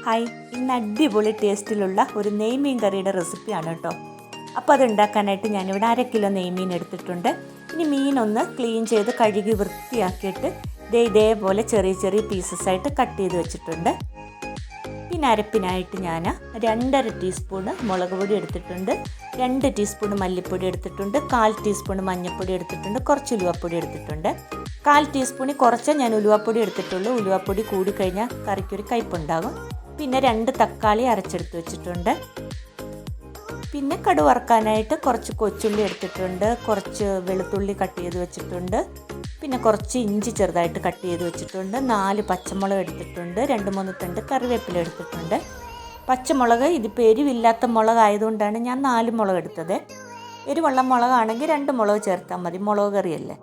Hi, ഇന്ന് അടിപൊളി ടേസ്റ്റിലുള്ള ഒരു നെയ്മീൻ കറിയുടെ റെസിപ്പിയാണ് കേട്ടോ. അപ്പോൾ അത് ഉണ്ടാക്കാനായിട്ട് ഞാനിവിടെ 1/2 കിലോ നെയ്മീൻ എടുത്തിട്ടുണ്ട്. ഇനി മീനൊന്ന് ക്ലീൻ ചെയ്ത് കഴുകി വൃത്തിയാക്കിയിട്ട് ഇതേപോലെ ചെറിയ ചെറിയ പീസസ് ആയിട്ട് കട്ട് ചെയ്ത് വെച്ചിട്ടുണ്ട്. പിന്നെ അരപ്പിനായിട്ട് ഞാൻ 2.5 ടീസ്പൂണ് മുളക് പൊടി എടുത്തിട്ടുണ്ട്, 2 ടീസ്പൂൺ മല്ലിപ്പൊടി എടുത്തിട്ടുണ്ട്, 1/4 ടീസ്പൂൺ മഞ്ഞൾപ്പൊടി എടുത്തിട്ടുണ്ട്, കുറച്ച് ഉലുവപ്പൊടി എടുത്തിട്ടുണ്ട്. 1/4 ടീസ്പൂണിൽ കുറച്ച് ഞാൻ ഉലുവപ്പൊടി എടുത്തിട്ടുള്ളൂ. ഉലുവപ്പൊടി കൂടിക്കഴിഞ്ഞാൽ കറിക്കൊരു കയ്പ്പുണ്ടാകും. പിന്നെ 2 തക്കാളി അരച്ചെടുത്ത് വെച്ചിട്ടുണ്ട്. പിന്നെ കടുക് വറുക്കാനായിട്ട് കുറച്ച് കൊച്ചുള്ളി എടുത്തിട്ടുണ്ട്, കുറച്ച് വെളുത്തുള്ളി കട്ട് ചെയ്ത് വെച്ചിട്ടുണ്ട്, പിന്നെ കുറച്ച് ഇഞ്ചി ചെറുതായിട്ട് കട്ട് ചെയ്ത് വെച്ചിട്ടുണ്ട്, 4 പച്ചമുളക് എടുത്തിട്ടുണ്ട്, 2-3 തണ്ട് കറിവേപ്പില എടുത്തിട്ടുണ്ട്. പച്ചമുളക് ഇതിപ്പോൾ എരിവില്ലാത്ത മുളക് ആയതുകൊണ്ടാണ് ഞാൻ 4 മുളക് എടുത്തത്. എരിവുള്ള മുളകാണെങ്കിൽ 2 മുളക് ചേർത്താൽ മതി, മുളക് കറിയല്ലേ.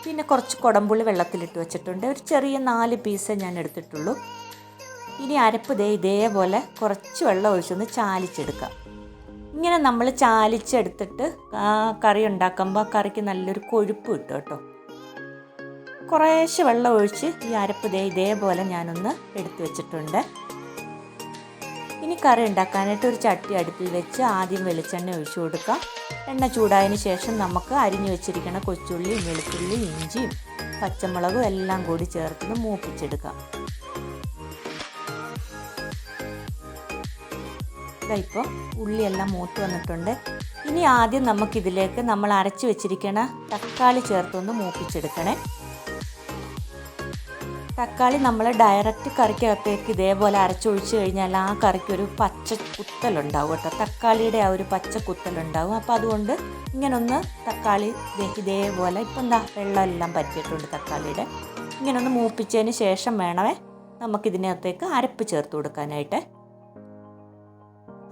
പിന്നെ കുറച്ച് കുടംപുളി വെള്ളത്തിലിട്ട് വെച്ചിട്ടുണ്ട്. ഒരു ചെറിയ 4 പീസേ ഞാൻ എടുത്തിട്ടുള്ളൂ. ഇനി അരപ്പ് ഇതേപോലെ കുറച്ച് വെള്ളം ഒഴിച്ചൊന്ന് ചാലിച്ചെടുക്കാം. ഇങ്ങനെ നമ്മൾ ചാലിച്ചെടുത്തിട്ട് കറി ഉണ്ടാക്കുമ്പോൾ കറിക്ക് നല്ലൊരു കൊഴുപ്പ് കിട്ടും കേട്ടോ. കുറേശ്ശെ വെള്ളം ഒഴിച്ച് ഈ അരപ്പ് ഇതേപോലെ ഞാനൊന്ന് എടുത്തു വെച്ചിട്ടുണ്ട്. ഇനി കറി ഉണ്ടാക്കാനായിട്ട് ഒരു ചട്ടി അടുപ്പിൽ വെച്ച് ആദ്യം വെളിച്ചെണ്ണ ഒഴിച്ചു കൊടുക്കാം. എണ്ണ ചൂടായതിന് ശേഷം നമുക്ക് അരിഞ്ഞു വെച്ചിരിക്കുന്ന കൊച്ചുള്ളി, വെളുത്തുള്ളി, ഇഞ്ചിയും പച്ചമുളകും എല്ലാം കൂടി ചേർത്ത് മൂപ്പിച്ചെടുക്കാം. ഇപ്പോൾ ഉള്ളിയെല്ലാം മൂത്ത് വന്നിട്ടുണ്ട്. ഇനി ആദ്യം നമുക്കിതിലേക്ക് നമ്മൾ അരച്ച് വെച്ചിരിക്കുന്ന തക്കാളി ചേർത്തൊന്ന് മൂപ്പിച്ചെടുക്കണേ. തക്കാളി നമ്മൾ ഡയറക്റ്റ് കറിക്കകത്തേക്ക് ഇതേപോലെ അരച്ചൊഴിച്ച് കഴിഞ്ഞാൽ ആ കറിക്കൊരു പച്ച കുത്തലുണ്ടാവും കേട്ടോ. തക്കാളിയുടെ ആ ഒരു പച്ച കുത്തലുണ്ടാവും. അപ്പോൾ അതുകൊണ്ട് ഇങ്ങനൊന്ന് തക്കാളി ഇതേപോലെ ഇപ്പം വെള്ളമെല്ലാം പറ്റിയിട്ടുണ്ട് തക്കാളിയുടെ. ഇങ്ങനൊന്ന് മൂപ്പിച്ചതിന് ശേഷം വേണമേ നമുക്കിതിനകത്തേക്ക് അരപ്പ് ചേർത്ത് കൊടുക്കാനായിട്ട്.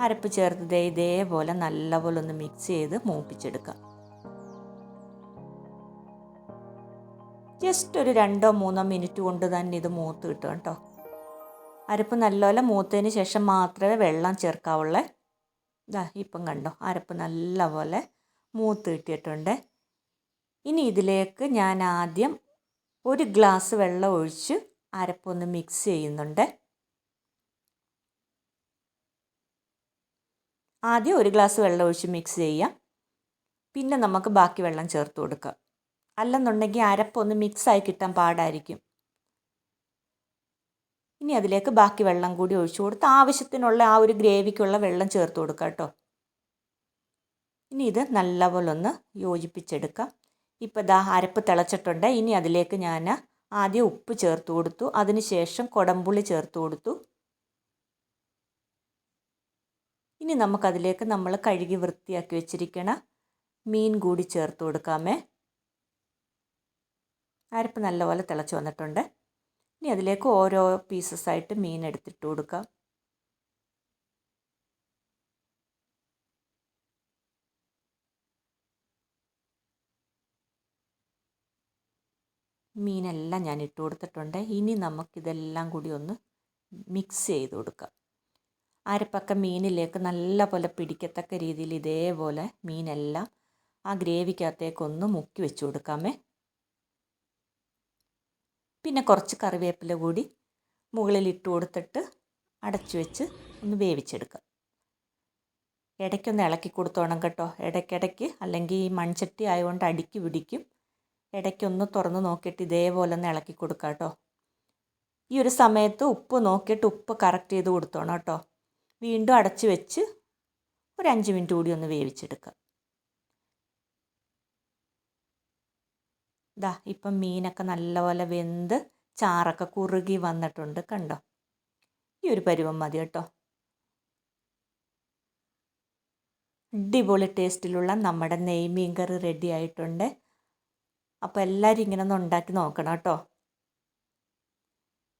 അരപ്പ് ചേർത്ത് ഇതേപോലെ നല്ലപോലെ ഒന്ന് മിക്സ് ചെയ്ത് മൂപ്പിച്ചെടുക്കാം. ജസ്റ്റ് ഒരു 2-3 മിനിറ്റ് കൊണ്ട് തന്നെ ഇത് മൂത്ത് കിട്ടും കേട്ടോ. അരപ്പ് നല്ലപോലെ മൂത്തതിന് ശേഷം മാത്രമേ വെള്ളം ചേർക്കാവുള്ളേ. ഇപ്പം കണ്ടോ, അരപ്പ് നല്ലപോലെ മൂത്ത് കിട്ടിയിട്ടുണ്ട്. ഇനി ഇതിലേക്ക് ഞാൻ ആദ്യം 1 ഗ്ലാസ് വെള്ളം ഒഴിച്ച് അരപ്പൊന്ന് മിക്സ് ചെയ്യുന്നുണ്ട്. ആദ്യം 1 ഗ്ലാസ് വെള്ളം ഒഴിച്ച് മിക്സ് ചെയ്യാം. പിന്നെ നമുക്ക് ബാക്കി വെള്ളം ചേർത്ത് കൊടുക്കാം. അല്ലെന്നുണ്ടെങ്കിൽ അരപ്പൊന്ന് മിക്സായി കിട്ടാൻ പാടായിരിക്കും. ഇനി അതിലേക്ക് ബാക്കി വെള്ളം കൂടി ഒഴിച്ചു കൊടുത്ത് ആവശ്യത്തിനുള്ള ആ ഒരു ഗ്രേവിക്കുള്ള വെള്ളം ചേർത്ത് കൊടുക്കാം കേട്ടോ. ഇനി ഇത് നല്ലപോലെ ഒന്ന് യോജിപ്പിച്ചെടുക്കാം. ഇപ്പോൾ അരപ്പ് തിളച്ചിട്ടുണ്ട്. ഇനി അതിലേക്ക് ഞാൻ ആദ്യം ഉപ്പ് ചേർത്ത് കൊടുത്തു, അതിന് ശേഷം കുടംപുളി ചേർത്ത് കൊടുത്തു. ഇനി നമുക്കതിലേക്ക് നമ്മൾ കഴുകി വൃത്തിയാക്കി വെച്ചിരിക്കണ മീൻ കൂടി ചേർത്ത് കൊടുക്കാമേ. അരപ്പ് നല്ലപോലെ തിളച്ച് വന്നിട്ടുണ്ട്. ഇനി അതിലേക്ക് ഓരോ പീസസായിട്ട് മീൻ എടുത്തിട്ട് കൊടുക്കാം. മീനെല്ലാം ഞാൻ ഇട്ട് കൊടുത്തിട്ടുണ്ട്. ഇനി നമുക്കിതെല്ലാം കൂടി ഒന്ന് മിക്സ് ചെയ്ത് കൊടുക്കാം. അരപ്പൊക്കെ മീനിലേക്ക് നല്ലപോലെ പിടിക്കത്തക്ക രീതിയിൽ ഇതേപോലെ മീനെല്ലാം ആ ഗ്രേവിക്കകത്തേക്കൊന്ന് മുക്കി വെച്ച് കൊടുക്കാമേ. പിന്നെ കുറച്ച് കറിവേപ്പില കൂടി മുകളിൽ ഇട്ട് കൊടുത്തിട്ട് അടച്ചു വെച്ച് ഒന്ന് വേവിച്ചെടുക്കാം. ഇടയ്ക്കൊന്ന് ഇളക്കി കൊടുത്തോണം കേട്ടോ, ഇടയ്ക്കിടയ്ക്ക്, അല്ലെങ്കിൽ ഈ മൺചട്ടി ആയതുകൊണ്ട് അടിക്ക് പിടിക്കും. ഇടയ്ക്കൊന്ന് തുറന്ന് നോക്കിയിട്ട് ഇതേപോലെ ഒന്ന് ഇളക്കി കൊടുക്കാം കേട്ടോ. ഈ ഒരു സമയത്ത് ഉപ്പ് നോക്കിയിട്ട് ഉപ്പ് കറക്റ്റ് ചെയ്ത് കൊടുത്തോണം കേട്ടോ. വീണ്ടും അടച്ച് വെച്ച് ഒരു 5 മിനിറ്റ് കൂടി ഒന്ന് വേവിച്ചെടുക്കാം. ഇപ്പം മീനൊക്കെ നല്ലപോലെ വെന്ത് ചാറൊക്കെ കുറുകി വന്നിട്ടുണ്ട്, കണ്ടോ. ഈ ഒരു പരുവം മതി കേട്ടോ. അടിപൊളി ടേസ്റ്റിലുള്ള നമ്മുടെ നെയ്മീൻ കറി റെഡി ആയിട്ടുണ്ട്. അപ്പോൾ എല്ലാവരും ഇങ്ങനെ ഒന്ന് ഉണ്ടാക്കി നോക്കണം കേട്ടോ.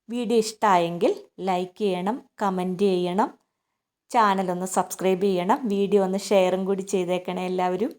വീഡിയോ ഇഷ്ടമായെങ്കിൽ ലൈക്ക് ചെയ്യണം, കമൻറ്റ് ചെയ്യണം, ചാനലൊന്ന് സബ്സ്ക്രൈബ് ചെയ്യണം, വീഡിയോ ഒന്ന് ഷെയറും കൂടി ചെയ്തേക്കണേ എല്ലാവരും.